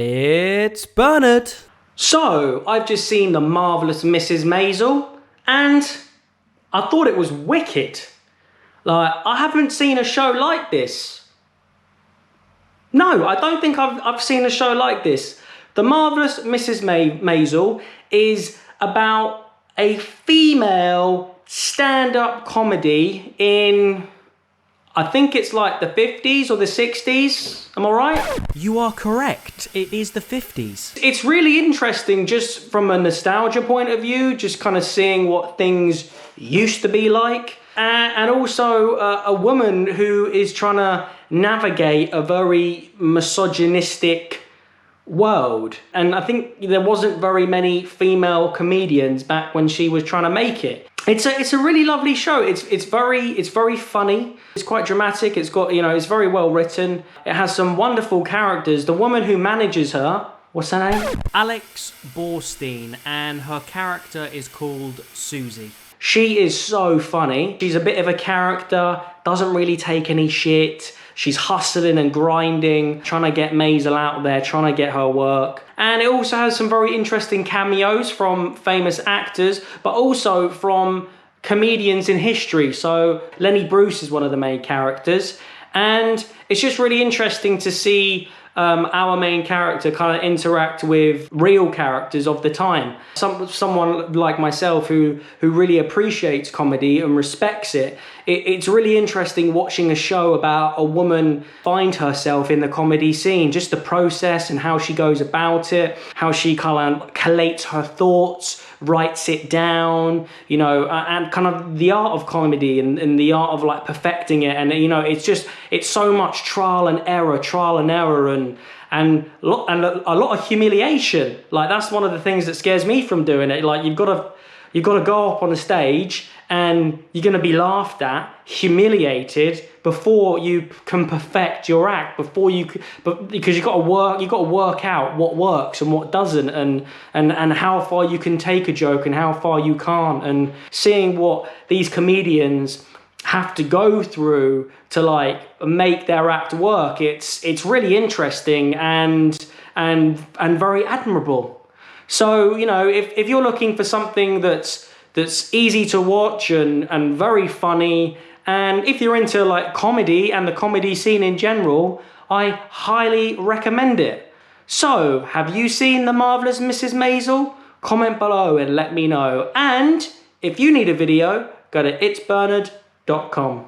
It's Bernard. So, I've just seen The Marvellous Mrs. Maisel, and I thought it was wicked. Like, I haven't seen a show like this. No, I don't think I've seen a show like this. The Marvellous Mrs. Maisel is about a female stand-up comedy in, I think it's like the 50s or the 60s. Am I right? You are correct. It is the 50s. It's really interesting just from a nostalgia point of view, just kind of seeing what things used to be like. And also a woman who is trying to navigate a very misogynistic world. And I think there wasn't very many female comedians back when she was trying to make it. It's a really lovely show. It's very funny. It's quite dramatic. It's got, it's very well written. It has some wonderful characters. The woman who manages her, what's her name? Alex Borstein, and her character is called Susie. She is so funny. She's a bit of a character, doesn't really take any shit. She's hustling and grinding, trying to get Maisel out there, trying to get her work. And it also has some very interesting cameos from famous actors, but also from comedians in history. So Lenny Bruce is one of the main characters. And it's just really interesting to see our main character kind of interact with real characters of the time. Someone like myself who really appreciates comedy and respects it. It's really interesting watching a show about a woman find herself in the comedy scene, just the process and how she goes about it, how she kind of collates her thoughts, writes it down, and kind of the art of comedy and the art of like perfecting it. And it's so much trial and error and a lot of humiliation. Like, that's one of the things that scares me from doing it. Like, you've got to go up on the stage and you're going to be laughed at, humiliated before you can perfect your act, because you've got to work out what works and what doesn't, and how far you can take a joke and how far you can't, and seeing what these comedians have to go through to like make their act work. It's really interesting and very admirable. So, if you're looking for something that's easy to watch and very funny, and if you're into like comedy and the comedy scene in general, I highly recommend it. So, have you seen The Marvellous Mrs. Maisel? Comment below and let me know. And if you need a video, go to itsbernard.com.